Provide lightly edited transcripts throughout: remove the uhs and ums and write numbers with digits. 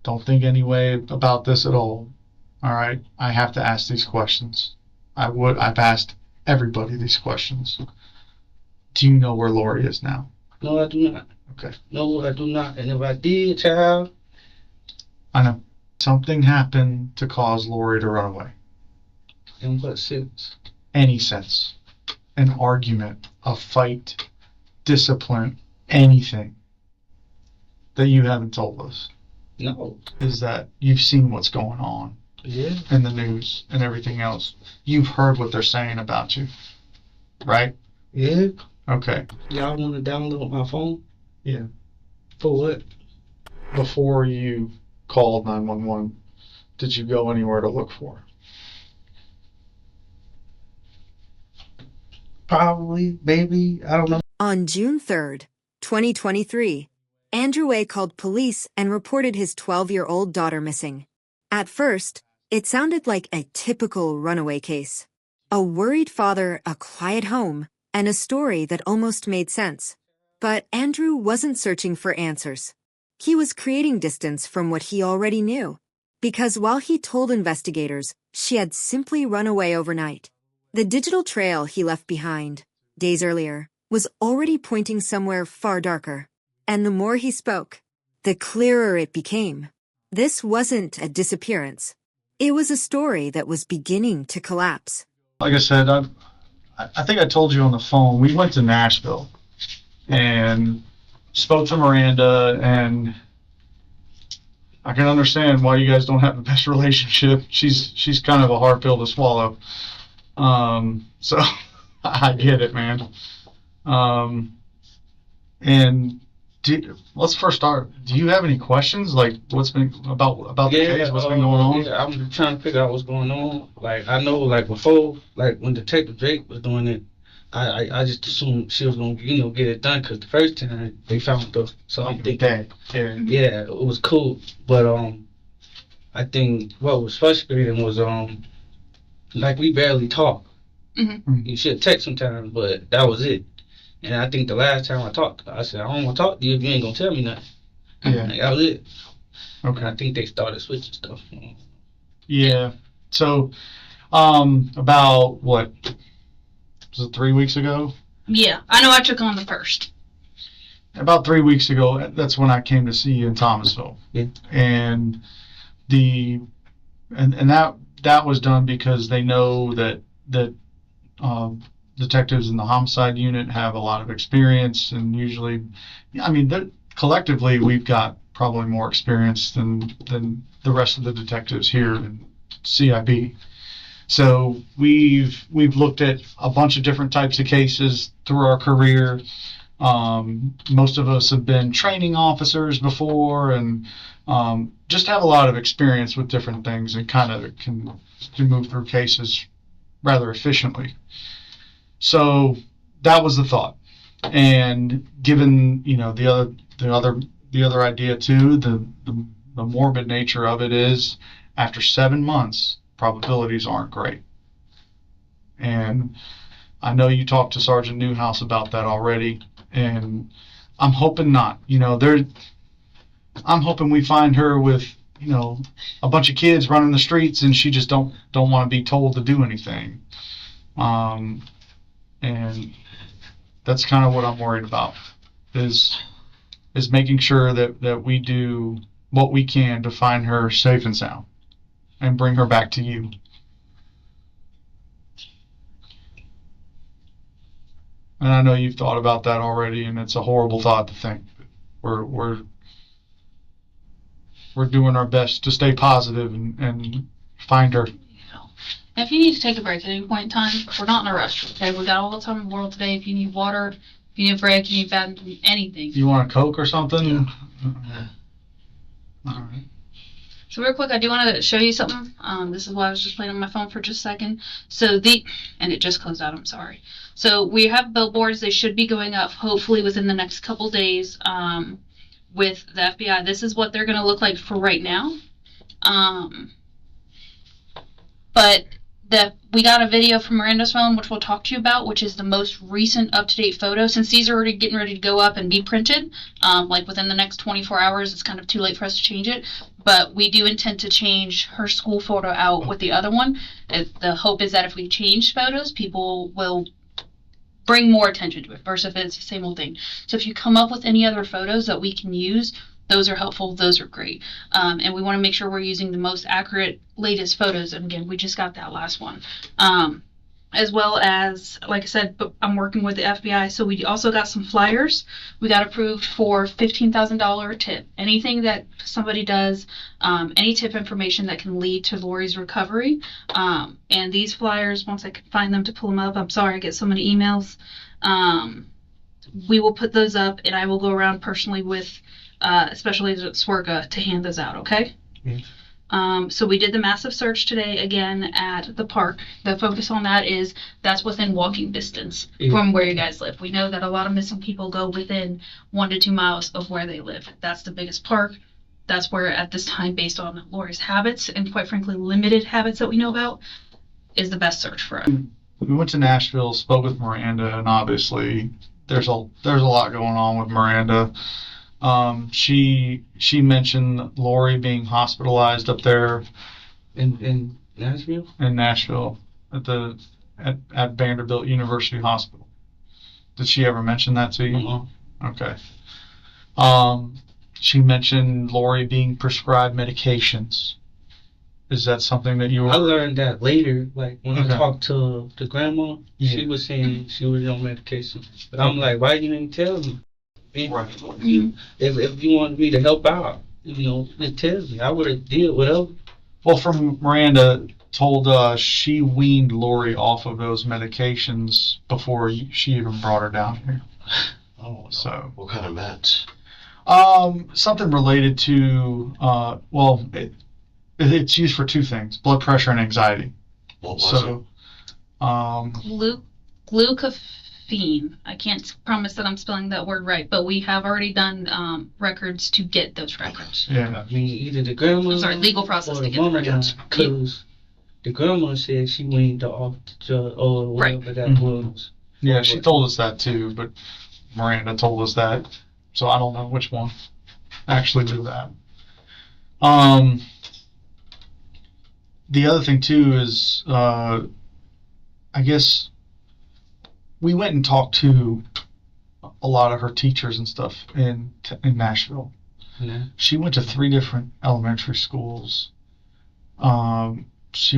Don't think any way about this at all. All right, I have to ask these questions. I've asked everybody these questions. Do you know where Lori is now? No, I do not. Okay. No, I do not. And if I did, child. I know. Something happened to cause Lori to run away. In what sense? Any sense. An argument, a fight, discipline, anything that you haven't told us. No. Is that you've seen what's going on. Yeah. In the news and everything else. You've heard what they're saying about you. Right? Yeah. Okay. Y'all want to download my phone? Yeah. For what? Before you called 911, did you go anywhere to look for her? Probably, maybe, I don't know. On June 3rd, 2023, Andrew A. called police and reported his 12-year-old daughter missing. At first, it sounded like a typical runaway case. A worried father, a quiet home, and a story that almost made sense. But Andrew wasn't searching for answers. He was creating distance from what he already knew. Because while he told investigators she had simply run away overnight, the digital trail he left behind, days earlier, was already pointing somewhere far darker. And the more he spoke, the clearer it became. This wasn't a disappearance. It was a story that was beginning to collapse. Like I said, I think I told you on the phone, we went to Nashville and spoke to Miranda, and I can understand why you guys don't have the best relationship. She's kind of a hard pill to swallow. So I get it, man. And let's first start. Do you have any questions? Like, what's been about the case? What's been going on? Yeah, I'm trying to figure out what's going on. Like, I know, like, before, like, when Detective Drake was doing it, I just assumed she was gonna, get it done, because the first time they found her. So I'm thinking, yeah, it was cool. But I think what was frustrating was like, we barely talk. Mm-hmm. You should text sometimes, but that was it. And I think the last time I talked to her, I said, I don't want to talk to you if you ain't gonna tell me nothing. Yeah. Like, that was it. Okay. And I think they started switching stuff. Yeah. So, about what was it, 3 weeks ago? Yeah, I know I took on the first. About 3 weeks ago, that's when I came to see you in Thomasville. Yeah. And that was done because they know that detectives in the homicide unit have a lot of experience, and usually, I mean, collectively we've got probably more experience than the rest of the detectives here in CIB. So we've looked at a bunch of different types of cases through our career. Most of us have been training officers before, and just have a lot of experience with different things, and kind of can move through cases rather efficiently. So that was the thought. And given the other idea too, the morbid nature of it is, after 7 months, probabilities aren't great. And I know you talked to Sergeant Newhouse about that already, and I'm hoping not. I'm hoping we find her with a bunch of kids running the streets, and she just don't want to be told to do anything. And that's kind of what I'm worried about, is making sure that we do what we can to find her safe and sound and bring her back to you. And I know you've thought about that already, and it's a horrible thought to think. We're doing our best to stay positive and find her. If you need to take a break at any point in time, we're not in a rush. Okay, we got all the time in the world today. If you need water, if you need a break, you need badminton, anything. You want a Coke or something? Yeah. All right. So real quick, I do want to show you something. This is why I was just playing on my phone for just a second. So and it just closed out, I'm sorry. So we have billboards. They should be going up hopefully within the next couple days with the FBI. This is what they're going to look like for right now. But we got a video from Miranda's phone, which we'll talk to you about, which is the most recent up-to-date photo. Since these are already getting ready to go up and be printed, like within the next 24 hours, it's kind of too late for us to change it. But we do intend to change her school photo out with the other one. The hope is that if we change photos, people will bring more attention to it versus if it's the same old thing. So if you come up with any other photos that we can use, those are helpful. Those are great. And we want to make sure we're using the most accurate, latest photos. And again, we just got that last one. As well as, like I said, I'm working with the FBI. So we also got some flyers. We got approved for $15,000 tip. Anything that somebody does, any tip information that can lead to Lori's recovery. And these flyers, once I can find them to pull them up, I'm sorry, I get so many emails. We will put those up, and I will go around personally with especially at Swerga, to hand those out, okay? So we did the massive search today, again, at the park. The focus on that is that's within walking distance from where you guys live. We know that a lot of missing people go within 1 to 2 miles of where they live. That's the biggest park. That's where, at this time, based on Lori's habits, and quite frankly, limited habits that we know about, is the best search for us. We went to Nashville, spoke with Miranda, and obviously there's a lot going on with Miranda. She mentioned Lori being hospitalized up there in Nashville. In Nashville at Vanderbilt University Hospital. Did she ever mention that to you? Uh-huh. Okay. She mentioned Lori being prescribed medications. Is that something that you were? I learned that later, like when I talked to the grandma. Yeah. She was saying she was on medication, but I'm like, why you didn't tell me? Right. If you wanted me to help out, just tell me. I would have did whatever. Well, from Miranda told us she weaned Lori off of those medications before she even brought her down here. Oh, no. So What kind of meds? something related to it's used for two things: blood pressure and anxiety. What was it? Glucophene. I can't promise that I'm spelling that word right, but we have already done records to get those records. Yeah. I mean, either the grandma I'm sorry, legal process or to the get the mama, records. because the grandma said she weaned her off the drug or whatever that Mhm. was. Yeah, she told us that too, but Miranda told us that, so I don't know which one actually did that. The other thing too is, I guess we went and talked to a lot of her teachers and stuff in Nashville. Yeah. She went to 3 different elementary schools. She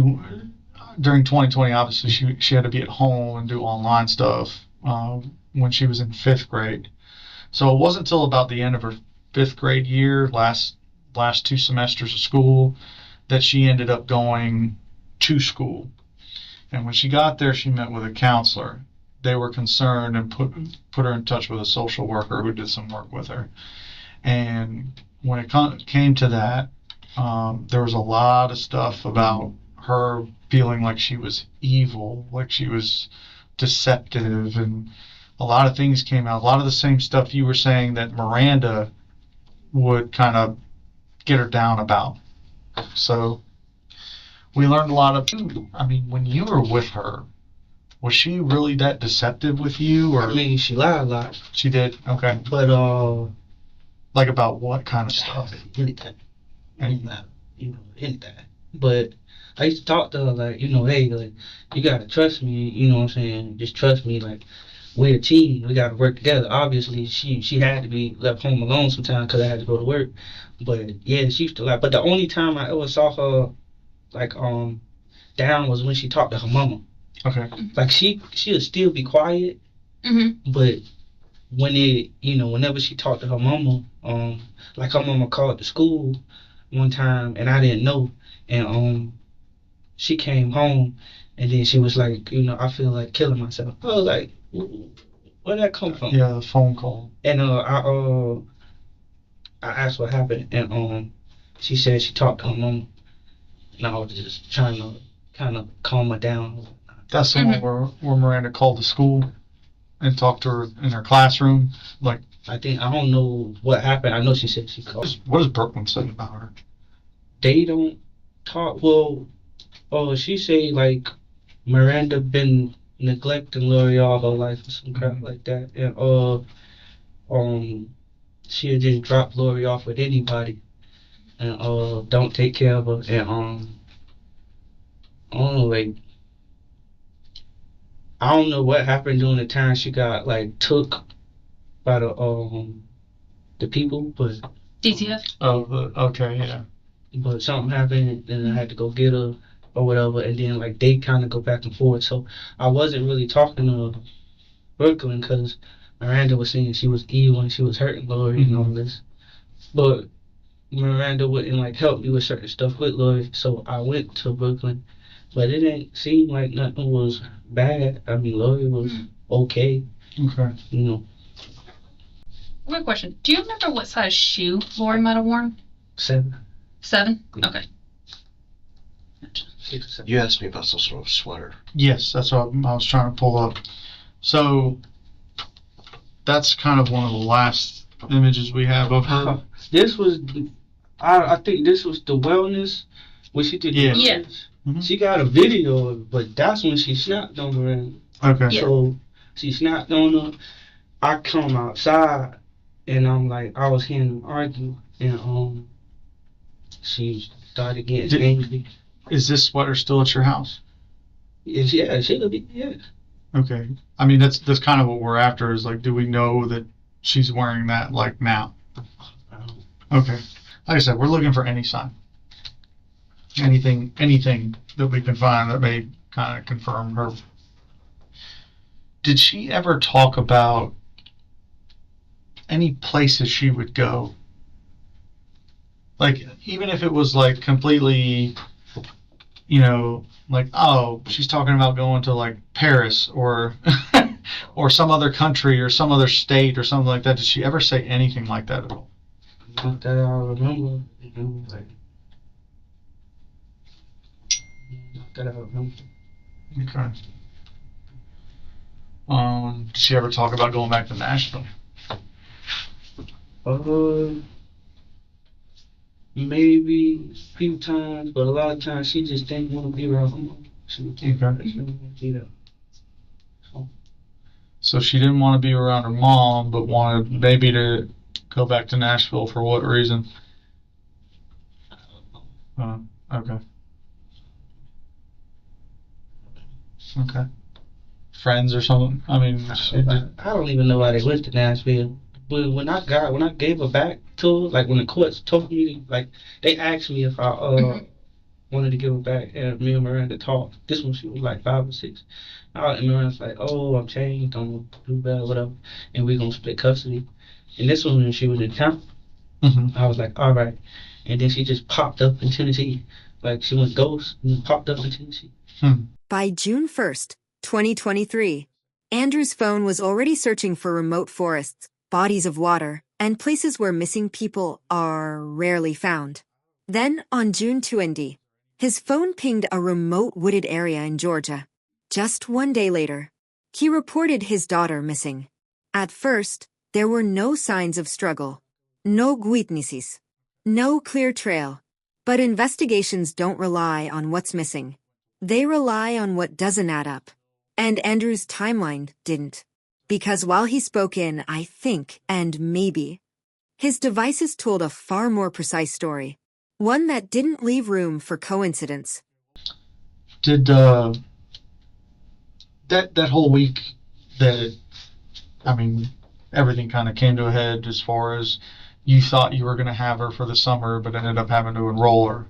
during 2020, obviously she had to be at home and do online stuff when she was in 5th grade. So it wasn't until about the end of her 5th grade year, last 2 semesters of school, that she ended up going to school. And when she got there, she met with a counselor. They were concerned and put her in touch with a social worker who did some work with her. And when it came to that, there was a lot of stuff about her feeling like she was evil, like she was deceptive, and a lot of things came out. A lot of the same stuff you were saying that Miranda would kind of get her down about. So we learned a lot of, I mean, when you were with her, was she really that deceptive with you? Or I mean, she lied a lot. She did? Okay. But like about what kind of stuff? Anything. Anything. Anything. But I used to talk to her like, hey, like, you gotta trust me, you know what I'm saying? Just trust me, like, we're a team, we gotta work together. Obviously, she had to be left home alone sometimes because I had to go to work. But yeah, she used to lie. But the only time I ever saw her, like, down was when she talked to her mama. Okay. Like, she'll still be quiet, but when whenever she talked to her mama, like her mama called the school one time and I didn't know, and she came home and then she was like, I feel like killing myself. I was like, where'd that come from? Yeah, the phone call. And I asked what happened, and she said she talked to her mama, and I was just trying to kind of calm her down. That's the one where Miranda called the school and talked to her in her classroom. Like, I don't know what happened. I know she said she called. what does Brooklyn say about her? They don't talk. Well, Oh, she say like Miranda been neglecting Lori all her life or some crap like that, and she'll just drop Lori off with anybody, and don't take care of her, and I don't know, like I don't know what happened during the time she got like took by the people, DTF. Oh, okay, yeah. but something happened and I had to go get her or whatever, and then like they kind of go back and forth. So I wasn't really talking to Brooklyn because Miranda was saying she was evil and she was hurting Lori and all this, but Miranda wouldn't like help me with certain stuff with Lori, so I went to Brooklyn, but it didn't seem like nothing was bad. I mean, Lori was okay, Okay. you know. Quick question. Do you remember what size shoe Lori might have worn? 7, 7? Okay. 6 or 7. You asked me about some sort of sweater. Yes, that's what I was trying to pull up. So that's kind of one of the last images we have of her. This was, I think this was the wellness when she did. Yeah. The Yeah. wellness. Mhm. She got a video, of it, but that's when she snapped on Miranda. Okay. Yeah. So she snapped on her. I come outside and I'm like, I was hearing them argue, and she started getting Did- angry. Is this sweater still at your house? Yeah, she could be. Yeah. Okay. I mean, that's kind of what we're after is like, do we know that she's wearing that like now? Okay. Like I said, we're looking for any sign. Anything that we can find that may kind of confirm her. Did she ever talk about any places she would go? Like, even if it was like completely, like, oh, she's talking about going to like Paris or or some other country or some other state or something like that. Did she ever say anything like that at all? Not that I remember. Not that I remember. Okay. Did she ever talk about going back to Nashville? Maybe a few times, but a lot of times she just didn't want to be around her mom. She didn't want to be there. So she didn't want to be around her mom, but wanted maybe to go back to Nashville for what reason? Okay. Okay. Friends or something? I mean, she did. I don't even know why they went to Nashville. But when I gave her back to her, like when the courts told me, like they asked me if I wanted to give her back, and me and Miranda talked. This one she was like 5 or 6. And Miranda's like, "Oh, I'm changed, I'm gonna do better, whatever," and we're gonna split custody. And this one when she was in town, Mm-hmm. I was like, "All right," and then she just popped up in Tennessee, like she went ghost and popped up in Tennessee. By June 1st, 2023, Andrew's phone was already searching for remote forests, bodies of water, and places where missing people are rarely found. Then, on June 20, his phone pinged a remote wooded area in Georgia. Just one day later, he reported his daughter missing. At first, there were no signs of struggle, no witnesses, no clear trail. But investigations don't rely on what's missing. They rely on what doesn't add up. And Andrew's timeline didn't. Because while he spoke in I think and maybe, his devices told a far more precise story. One that didn't leave room for coincidence. Did that whole week everything kind of came to a head as far as you thought you were going to have her for the summer, but ended up having to enroll her.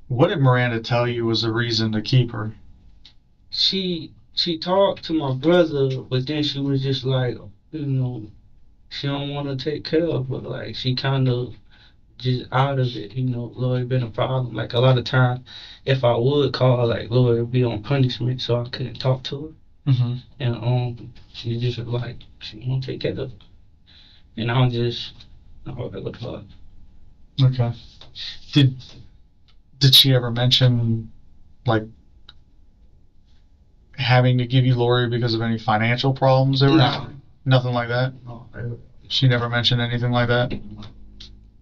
What did Miranda tell you was the reason to keep her? She talked to my brother, but then she was just like, she don't want to take care of her. Like she kind of just out of it, Lord been a problem. Like a lot of times, if I would call, like Lord would be on punishment, so I couldn't talk to her. Mm-hmm. And she just like she won't take care of her. And I'm just, what the fuck. Okay. Did she ever mention like having to give you Lori because of any financial problems they were having? Nothing like that? No, She never mentioned anything like that?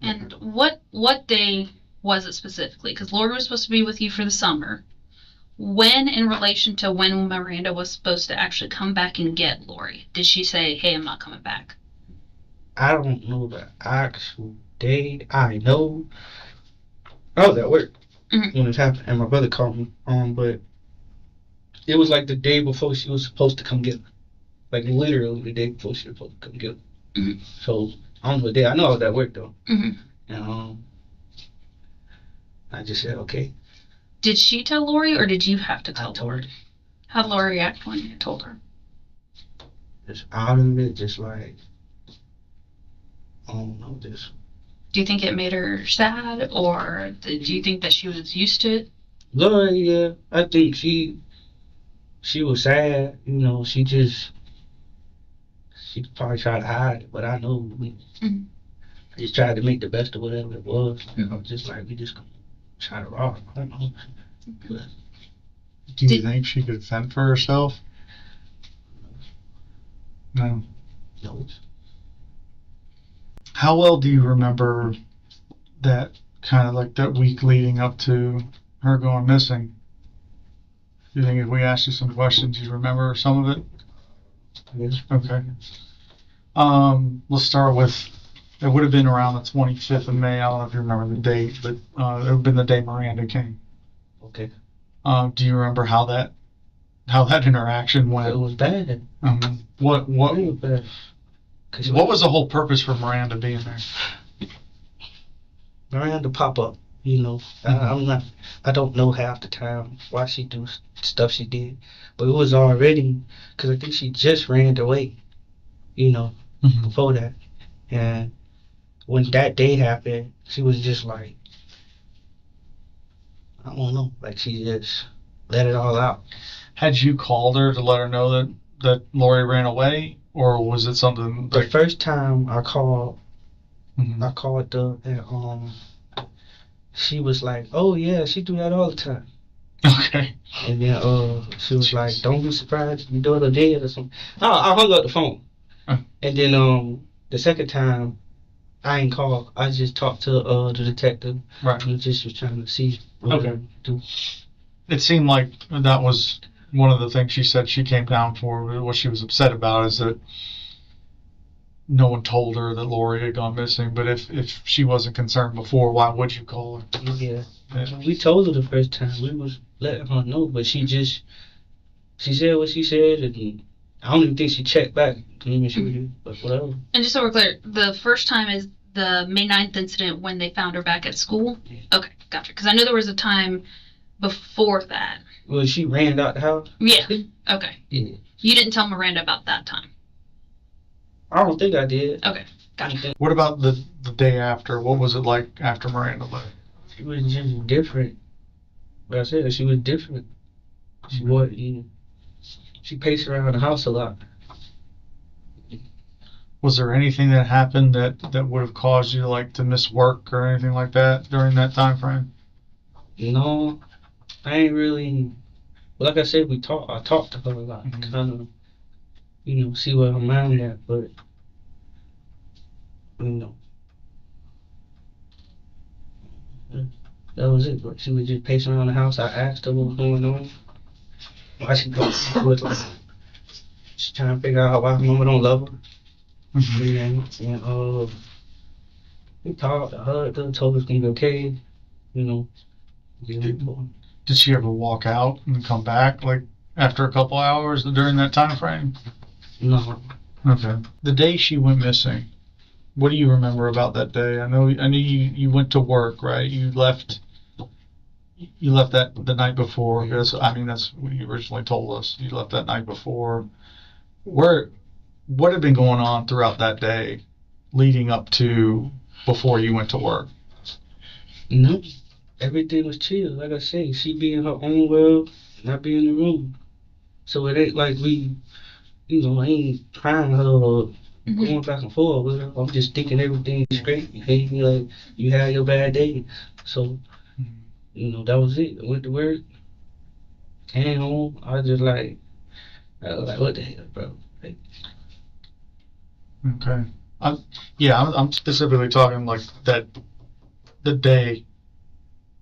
And what day was it specifically? Because Lori was supposed to be with you for the summer. When, in relation to when Miranda was supposed to actually come back and get Lori, did she say, "Hey, I'm not coming back"? I don't know the actual date. I know I was at work Mhm. when it happened, and my brother called me. But it was like the day before she was supposed to come get her. Like literally the day before she was supposed to come get her. Mhm. So I don't know what day. I know I was at work though, Mhm. and I just said okay. Did she tell Lori, or did you have to I tell told Lori? her. How'd Lori react when you told her? Just out of it, just like I don't know, just Do you think it made her sad, or do you think that she was used to it? Lori. Yeah, I think she was sad. She probably tried to hide it, but I know Mhm. I just tried to make the best of whatever it was. Just like we just gonna try to rock. I don't know. But Do you Did- think she could fend for herself? No. no, How well do you remember that kind of like that week leading up to her going missing? Do you think if we asked you some questions, you remember some of it? yes. Okay. Let's start with, it would have been around the 25th of May. I don't know if you remember the date, but it would have been the day Miranda came. Okay. Do you remember how that interaction It went? was bad. What Real bad. what was the whole purpose for Miranda being there? Miranda pop up? I don't know half the time why she do stuff she did, but it was already because I think she just ran away. Before that, and when that day happened, she was just like, I don't know, like she just let it all out. Had you called her to let her know that Lori ran away, or was it something The like? first time I called, Mhm. I called her, and she was like, "Oh yeah, she do that all the time." Okay. And then she was like, "Don't be surprised if your daughter dead or something." I hung up the phone, Huh. and then the second time I ain't called. I just talked to the detective. Right. And just was trying to see what Okay. to do. It seemed like that was one of the things she said she came down for. What she was upset about is that no one told her that Lori had gone missing. But if she wasn't concerned before, why would you call her? Yeah. Yeah. We told her the first time. We was letting her know, but she said what she said, and I don't even think she checked back. Maybe she did, but whatever. And just so we're clear, the first time is the May 9th incident when they found her back at school? Yeah. Okay, gotcha. Because I know there was a time before that. Well, she ran out the house. Yeah. Okay. Yeah. You didn't tell Miranda about that time. I don't think I did. Okay, I gotcha. don't think What about the day after? What was it like after Miranda left? she was just different. Like I said, she was different. She was, she paced around the house a lot. Was there anything that happened that would have caused you to miss work or anything like that during that time frame? No, I ain't really. But like I said, I talked to her a lot, Mhm. kind of, see where her mind at. But that was it. But she was just pacing around the house. I asked her what was going on. Why she was like, she trying to figure out why her mama don't love her. And we talked. I hugged her, told her it's gonna be okay. Did she ever walk out and come back after a couple hours during that time frame? No. Okay. The day she went missing, what do you remember about that day? I know you went to work, right? You left that the night before. That's what you originally told us. You left that night before. What had been going on throughout that day leading up to before you went to work? No. Everything was chill. Like I say, she be in her own world, and I be in the room. So it ain't like we, I ain't trying her or going back and forth with her. I'm just thinking everything's straight. Like, you had your bad day. So, that was it. I went to work, came home. I was like, what the hell, bro? Okay. I'm specifically talking like the day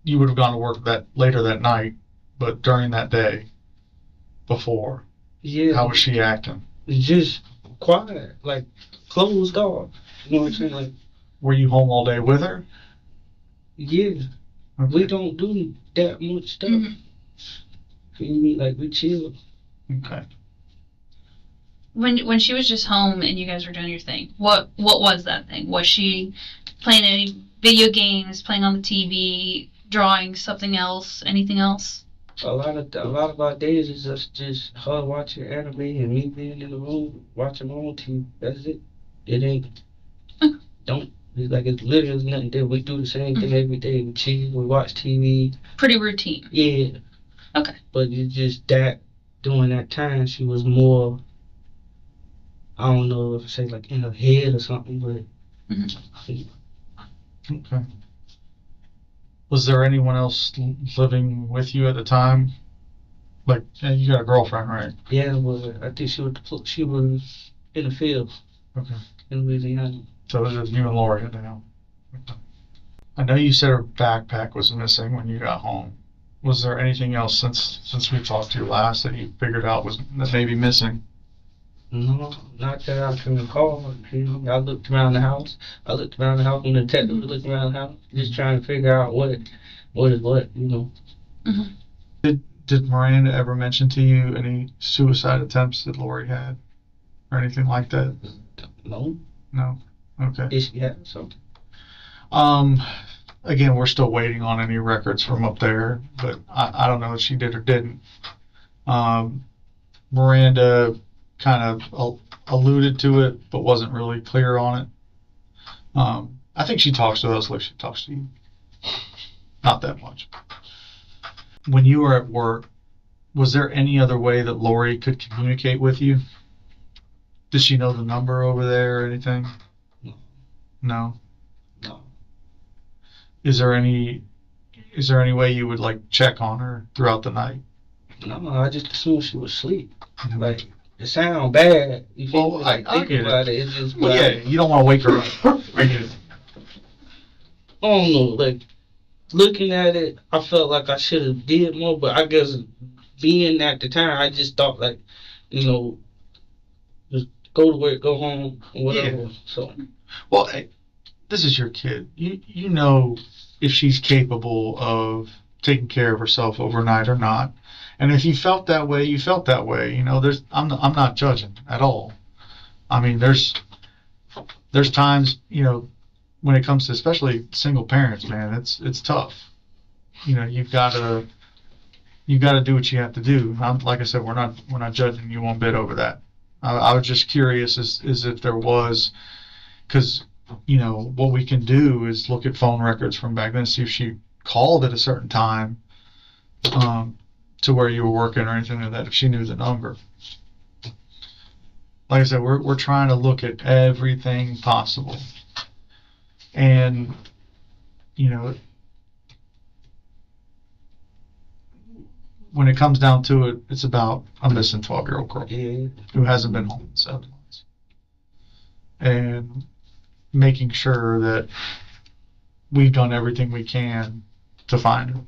you would have gone to work that later that night, but during that day before, Yeah. how was she acting? Just quiet, like closed off. You know what I'm saying? Like, Were you home all day with her? yeah, Okay. we don't do that much stuff. Feel me? Like, we chill. Okay. When she was just home and you guys were doing your thing, what was that thing? Was she playing any video games, playing on the TV, drawing something else, anything else? A lot of our days is just her watching anime and me being in the room watching my own TV. That's it. It ain't. Don't. It's like it's literally nothing there. We do the same thing every day. We chill. We watch TV. Pretty routine. Yeah. Okay. But it's just that during that time she was more. I don't know if I say like in her head or something, but. Okay. Was there anyone else living with you at the time? Like, you got a girlfriend, right? Yeah, well, I think she was in the field. Okay. In Louisiana. So it was just you and Lori now. Okay. I know you said her backpack was missing when you got home. Was there anything else since we talked to you last that you figured out was that may be missing? No, not that I can recall. I looked around the house. When the detective was looking around the house, just trying to figure out what is what, you know. Did Miranda ever mention to you any suicide attempts that Lori had? Or anything like that? No. No? Okay. Did she have something? Again, we're still waiting on any records from up there, but I don't know if she did or didn't. Miranda kind of alluded to it, but wasn't really clear on it. I think she talks to us like she talks to you. Not that much. When you were at work, was there any other way that Lori could communicate with you? Does she know the number over there or anything? No. No? No. Is there any way you would like check on her throughout the night? No, I just assumed she was asleep. Like, it sounds bad. You feel Well, me? Like, I think get about it. it. It's just Well, like, yeah, you don't want to wake her up. I get it. I don't know, like, looking at it, I felt like I should have did more, but I guess being at the time, I just thought like, you know, just go to work, go home, or whatever. Yeah. So, Well, hey, this is your kid. You know if she's capable of taking care of herself overnight or not. And if you felt that way, you felt that way. You know, I'm not judging at all. I mean, there's times, you know, when it comes to especially single parents, man, it's tough. You know, you've got to do what you have to do. Like I said, we're not judging you one bit over that. I was just curious as if there was, because you know what we can do is look at phone records from back then, see if she called at a certain time, to where you were working or anything like that. If she knew the number. Like I said, we're trying to look at everything possible. And, you know, when it comes down to it, it's about a missing 12-year-old girl who hasn't been home in 7 months. And making sure that we've done everything we can to find her.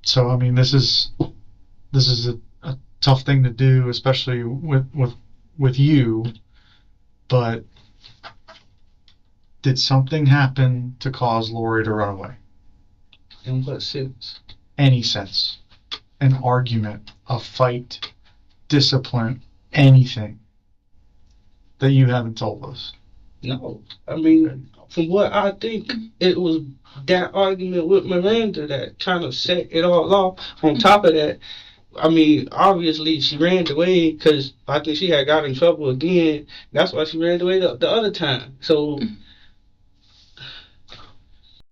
So, I mean, this is a tough thing to do, especially with you, but did something happen to cause Lori to run away? in what sense? Any sense? An argument, a fight, discipline, anything that you haven't told us? No, I mean, from what I think, it was that argument with Miranda that kind of set it all off. On top of that, I mean, obviously she ran away because I think she had got in trouble again. That's why she ran away the other time. So,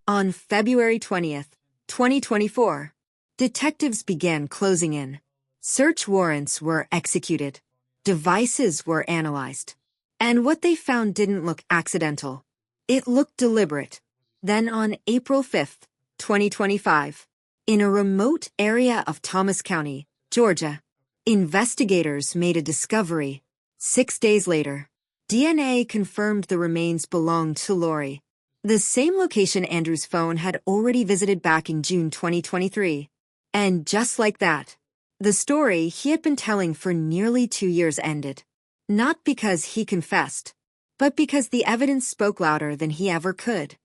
On February 20th, 2024, detectives began closing in. Search warrants were executed. Devices were analyzed. And what they found didn't look accidental. It looked deliberate. Then on April 5th, 2025, in a remote area of Thomas County, Georgia, investigators made a discovery. 6 days later, DNA confirmed the remains belonged to Lori, the same location Andrew's phone had already visited back in June 2023. And just like that, the story he had been telling for nearly 2 years ended. Not because he confessed, but because the evidence spoke louder than he ever could.